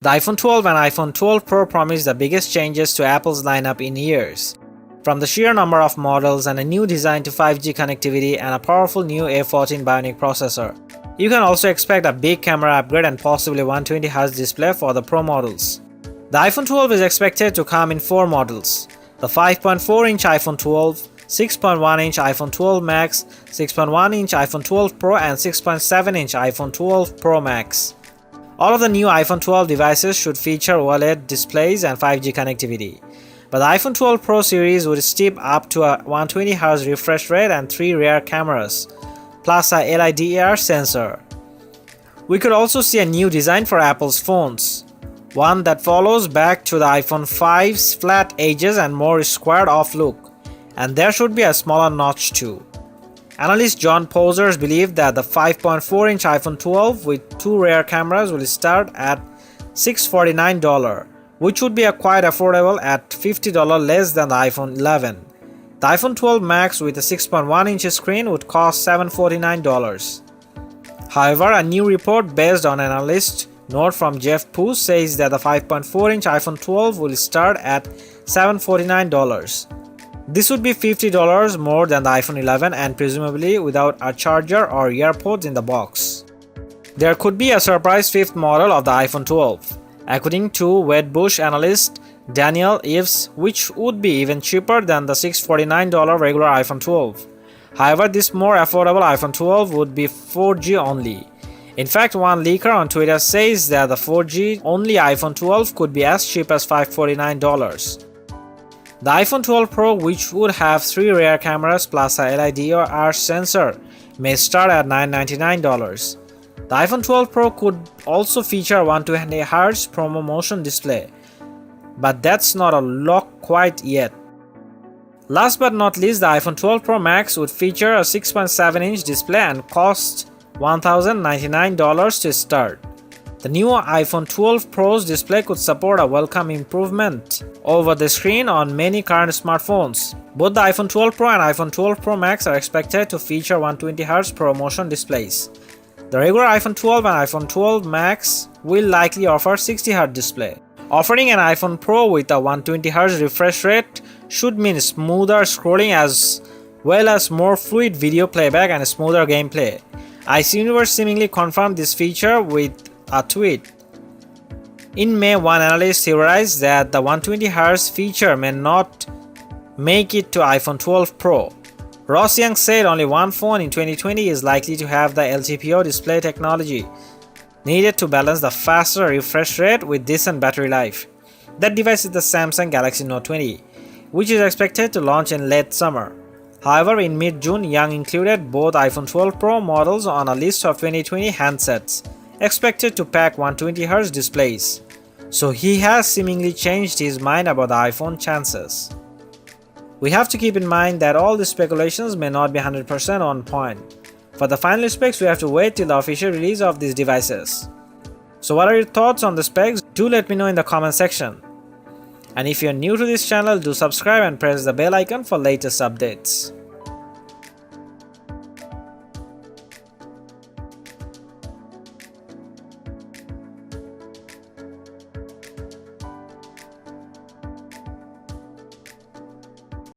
The iPhone 12 and iPhone 12 Pro promise the biggest changes to Apple's lineup in years. From the sheer number of models and a new design to 5G connectivity and a powerful new A14 Bionic processor. You can also expect a big camera upgrade and possibly 120Hz display for the Pro models. The iPhone 12 is expected to come in 4 models: the 5.4-inch iPhone 12, 6.1-inch iPhone 12 Max, 6.1-inch iPhone 12 Pro and 6.7-inch iPhone 12 Pro Max. All of the new iPhone 12 devices should feature OLED displays and 5G connectivity, but the iPhone 12 Pro series would step up to a 120Hz refresh rate and 3 rear cameras, plus a LiDAR sensor. We could also see a new design for Apple's phones, one that follows back to the iPhone 5's flat edges and more squared-off look, and there should be a smaller notch too. Analyst John Posers believe that the 5.4-inch iPhone 12 with 2 rear cameras will start at $649, which would be quite affordable at $50 less than the iPhone 11. The iPhone 12 Max with a 6.1-inch screen would cost $749. However, a new report based on an analyst note from Jeff Poos says that the 5.4-inch iPhone 12 will start at $749. This would be $50 more than the iPhone 11 and presumably without a charger or earpods in the box. There could be a surprise 5th model of the iPhone 12, according to Wedbush analyst Daniel Eves, which would be even cheaper than the $649 regular iPhone 12. However, this more affordable iPhone 12 would be 4G only. In fact, one leaker on Twitter says that the 4G only iPhone 12 could be as cheap as $549. The iPhone 12 Pro, which would have 3 rear cameras plus a LiDAR sensor, may start at $999. The iPhone 12 Pro could also feature 120Hz Promo Motion display, but that's not a lock quite yet. Last but not least, the iPhone 12 Pro Max would feature a 6.7-inch display and cost $1,099 to start. The new iPhone 12 Pro's display could support a welcome improvement over the screen on many current smartphones. Both the iPhone 12 Pro and iPhone 12 Pro Max are expected to feature 120Hz ProMotion displays. The regular iPhone 12 and iPhone 12 Max will likely offer 60Hz display. Offering an iPhone Pro with a 120Hz refresh rate should mean smoother scrolling as well as more fluid video playback and smoother gameplay. IC Universe seemingly confirmed this feature with a tweet. In May, one analyst theorized that the 120Hz feature may not make it to iPhone 12 Pro. Ross Young said only one phone in 2020 is likely to have the LTPO display technology needed to balance the faster refresh rate with decent battery life. That device is the Samsung Galaxy Note 20, which is expected to launch in late summer. However, in mid-June, Young included both iPhone 12 Pro models on a list of 2020 handsets expected to pack 120Hz displays, so he has seemingly changed his mind about the iPhone chances. We have to keep in mind that all these speculations may not be 100% on point. For the final specs, we have to wait till the official release of these devices. So what are your thoughts on the specs? Do let me know in the comment section. And if you're new to this channel, do subscribe and press the bell icon for latest updates.